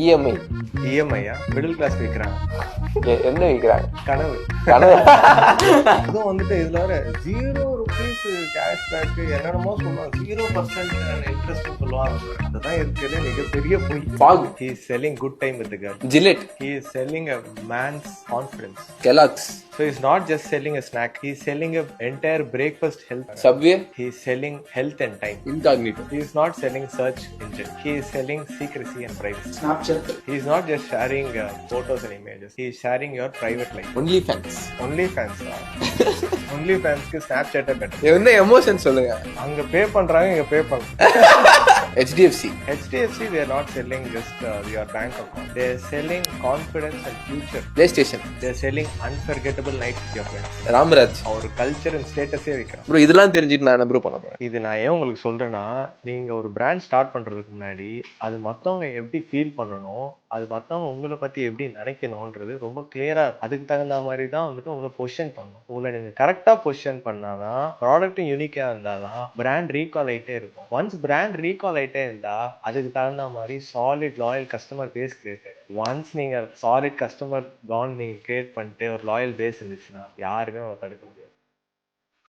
EMI. இஎம்ஐயா? Middle class விற்கிறாங்க. என்ன விற்கிறாங்க? கனவு. கனவு. அதுவும் வந்துட்டு இதுல வர 0 rupees கேஷ்பேக் என்னென்னமோ சொல்லுவாங்க. 0% இன்ட்ரெஸ்ட் சொல்லுவாங்க. அதுதான் இருக்கிறது மிகப்பெரிய பொய். Fogg. He is selling good time with the girl. Gillette. He is selling a man's confidence. Kellogg's. So he's not just selling a snack. He's selling a entire breakfast health. Subway. He is selling health and time. Incognito. He is not selling search engine. He is selling secrecy and privacy. Snapchat. He is not just sharing photos and images. He is sharing your private life. Only fans. Only fans. Only fans க்கு Snapchat better. என்ன emotion சொல்லுங்க. அங்க பே பண்றாங்க, இங்க பே பண்றாங்க. HDFC. HDFC, they are not selling just your bank account. They are selling confidence and future. PlayStation. They are selling unforgettable nights with your friends. Ramraj. அவர் culture and ஸ்டேட்டஸே வைக்கிறான். ப்ரோ இதெல்லாம் தெரிஞ்சுட்டு நான் என்ன ப்ரோ பண்ண போறேன்? இது நான் ஏன் உங்களுக்கு சொல்றேன்னா, நீங்க ஒரு பிராண்ட் ஸ்டார்ட் பண்றதுக்கு முன்னாடி அது மத்தவங்க எப்படி ஃபீல் பண்ணணும், அது மத்தவங்க உங்களை பத்தி எப்படி நினைக்கணும்ன்றது ரொம்ப கிளியரா அதுக்கு தகுந்த மாதிரி தான் வந்துட்டு உங்களை பொசிஷன் பண்ணணும். உங்களை நீங்க கரெக்டா பொசிஷன் பண்ணாதான் ப்ராடக்ட்டும் யூனிக்கா இருந்தாதான் பிராண்ட் ரீகால் ஆயிட்டே இருக்கும். ஒன்ஸ் பிராண்ட் ரீகால் ஆயிட்டே இருந்தா அதுக்கு தகுந்த மாதிரி solid loyal customer base create. Once நீங்க சாலிட் கஸ்டமர் பாண்ட் நீங்க கிரியேட் பண்ணிட்டு ஒரு லாயல் பேஸ் இருந்துச்சுன்னா யாருமே தடுக்க முடியாது.